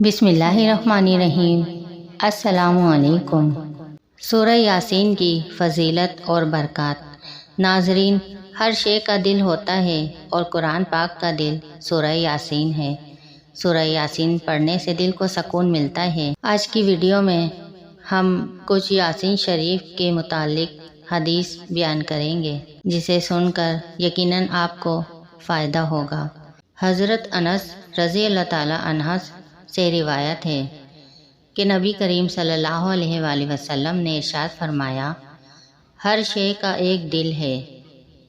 بسم اللہ الرحمن الرحیم۔ السلام علیکم۔ سورہ یاسین کی فضیلت اور برکات۔ ناظرین، ہر شے کا دل ہوتا ہے اور قرآن پاک کا دل سورہ یاسین ہے۔ سورہ یاسین پڑھنے سے دل کو سکون ملتا ہے۔ آج کی ویڈیو میں ہم کچھ یاسین شریف کے متعلق حدیث بیان کریں گے، جسے سن کر یقیناً آپ کو فائدہ ہوگا۔ حضرت انس رضی اللہ تعالی عنہ سے روایت ہے کہ نبی کریم صلی اللہ علیہ وآلہ وسلم نے ارشاد فرمایا، ہر شے کا ایک دل ہے،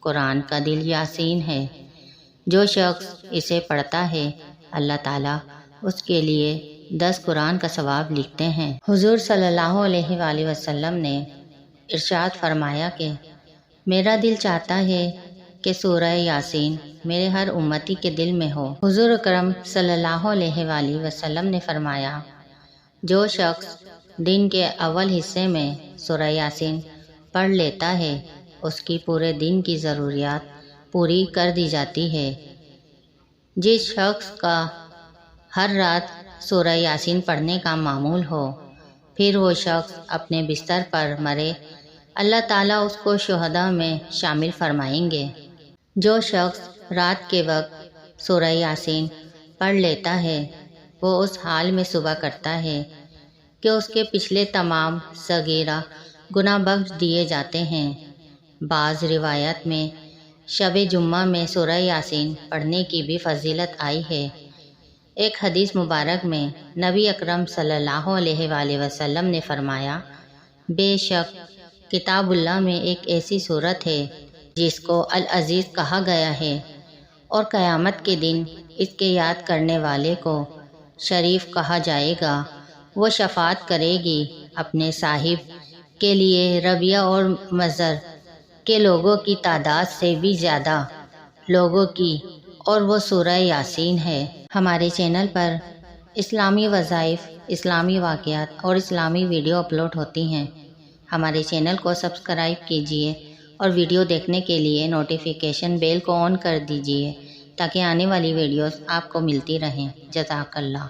قرآن کا دل یاسین ہے۔ جو شخص اسے پڑھتا ہے اللہ تعالیٰ اس کے لیے 10 قرآن کا ثواب لکھتے ہیں۔ حضور صلی اللہ علیہ وآلہ وسلم نے ارشاد فرمایا کہ میرا دل چاہتا ہے کہ سورہ یاسین میرے ہر امتی کے دل میں ہو۔ حضور اکرم صلی اللہ علیہ وآلہ وسلم نے فرمایا، جو شخص دن کے اول حصے میں سورہ یاسین پڑھ لیتا ہے اس کی پورے دن کی ضروریات پوری کر دی جاتی ہے۔ جس شخص کا ہر رات سورہ یاسین پڑھنے کا معمول ہو، پھر وہ شخص اپنے بستر پر مرے، اللہ تعالیٰ اس کو شہداء میں شامل فرمائیں گے۔ جو شخص رات کے وقت سورہ یاسین پڑھ لیتا ہے وہ اس حال میں صبح کرتا ہے کہ اس کے پچھلے تمام صغیرہ گناہ بخش دیے جاتے ہیں۔ بعض روایات میں شب جمعہ میں سورہ یاسین پڑھنے کی بھی فضیلت آئی ہے۔ ایک حدیث مبارک میں نبی اکرم صلی اللہ علیہ وآلہ وسلم نے فرمایا، بے شک کتاب اللہ میں ایک ایسی سورت ہے جس کو العزیز کہا گیا ہے، اور قیامت کے دن اس کے یاد کرنے والے کو شریف کہا جائے گا۔ وہ شفاعت کرے گی اپنے صاحب کے لیے ربیہ اور مضر کے لوگوں کی تعداد سے بھی زیادہ لوگوں کی، اور وہ سورہ یاسین ہے۔ ہمارے چینل پر اسلامی وظائف، اسلامی واقعات اور اسلامی ویڈیو اپلوڈ ہوتی ہیں۔ ہمارے چینل کو سبسکرائب کیجیے اور ویڈیو دیکھنے کے لیے نوٹیفیکیشن بیل کو آن کر دیجیے تاکہ آنے والی ویڈیوز آپ کو ملتی رہیں۔ جزاک اللہ۔